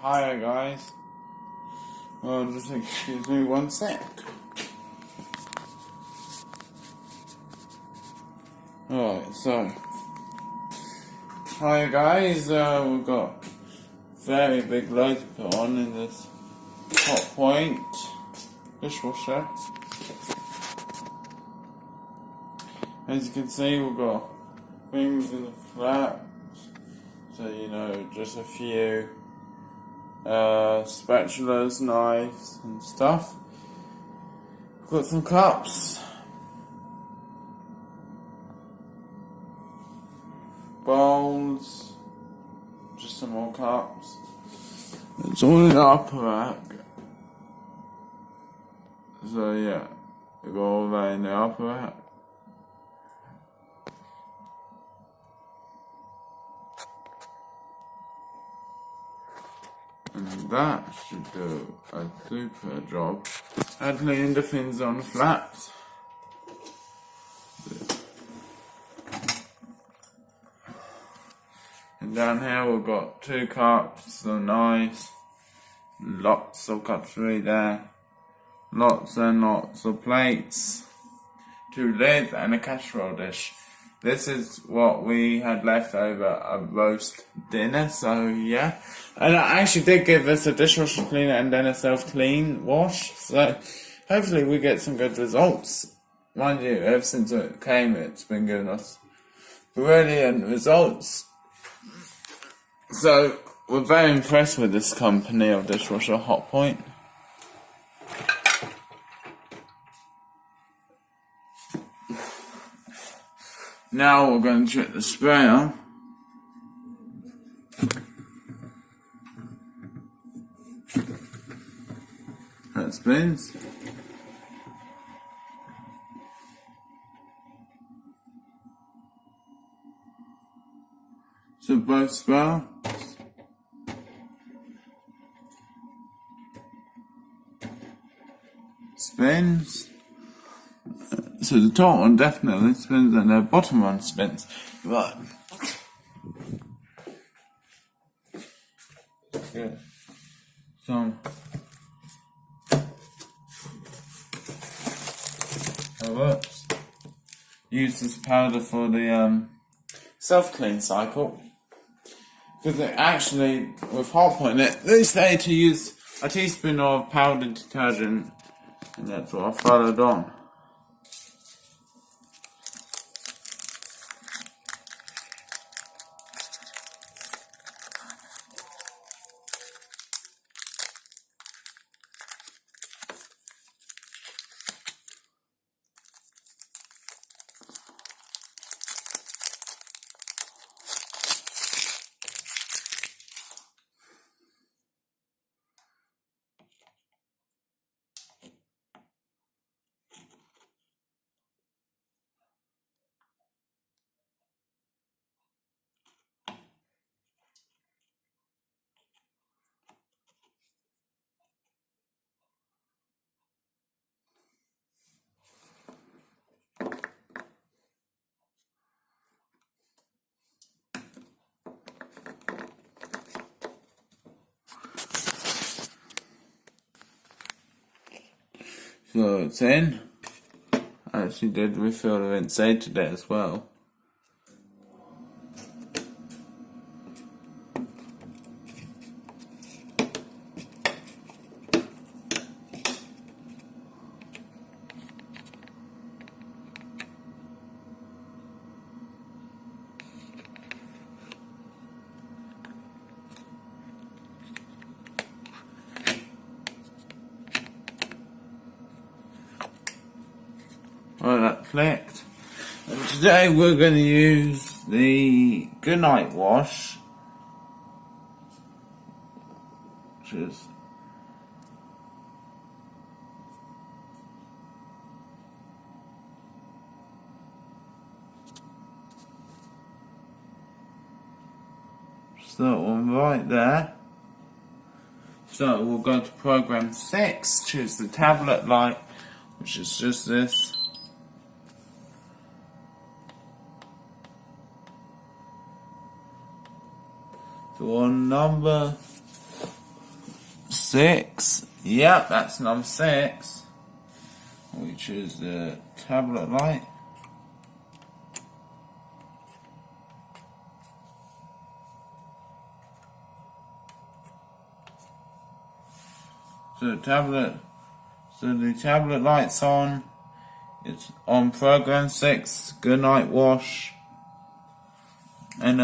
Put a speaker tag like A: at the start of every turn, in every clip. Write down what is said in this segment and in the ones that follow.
A: Hiya guys. Just excuse me one sec. Alright, so hiya guys, we've got very big load to put on in this hot point dishwasher. As you can see, we've got things in the flat, so just a few spatulas, knives and stuff. We've got some cups, bowls, just some more cups. It's all in the upper rack. So yeah, we've got all that in the upper rack. And that should do a super job at cleaning the things on the flat. And down here we've got 2 cups, some knives, lots of cutlery there, lots and lots of plates, 2 lids and a casserole dish. This is what we had left over a roast dinner, so yeah. And I actually did give this a dishwasher cleaner and then a self-clean wash, so hopefully we get some good results. Mind you, ever since it came, it's been giving us brilliant results. So we're very impressed with this company of dishwasher Hotpoint. Now we're going to check the sprayer. That spins. So both spars. Spins. So the top one definitely spins and the bottom one spins. But yeah. Some whoops. Use this powder for the self-clean cycle. Because actually with Hotpoint they say to use a teaspoon of powdered detergent, and that's what I followed on. So it's in. I actually did refill the inside today as well. Well, that clicked. And today we're going to use the Goodnight Wash, which is just that one right there. So we'll go to program 6, choose the tablet light, which is just this. So on number 6. Yep, that's number 6. Which is the tablet light. So the tablet light's on. It's on program 6, goodnight wash. And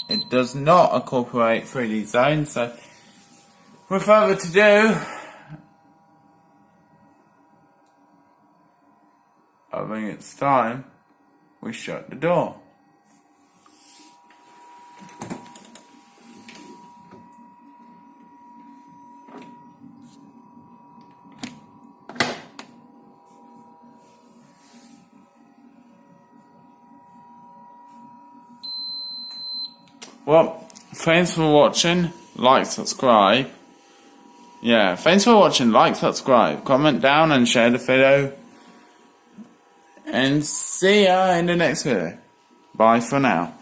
A: it does not incorporate 3D zone, so with further to do, I think it's time we shut the door. Well, thanks for watching. Like, subscribe. Yeah, thanks for watching. Like, subscribe, comment down and share the video. And see ya in the next video. Bye for now.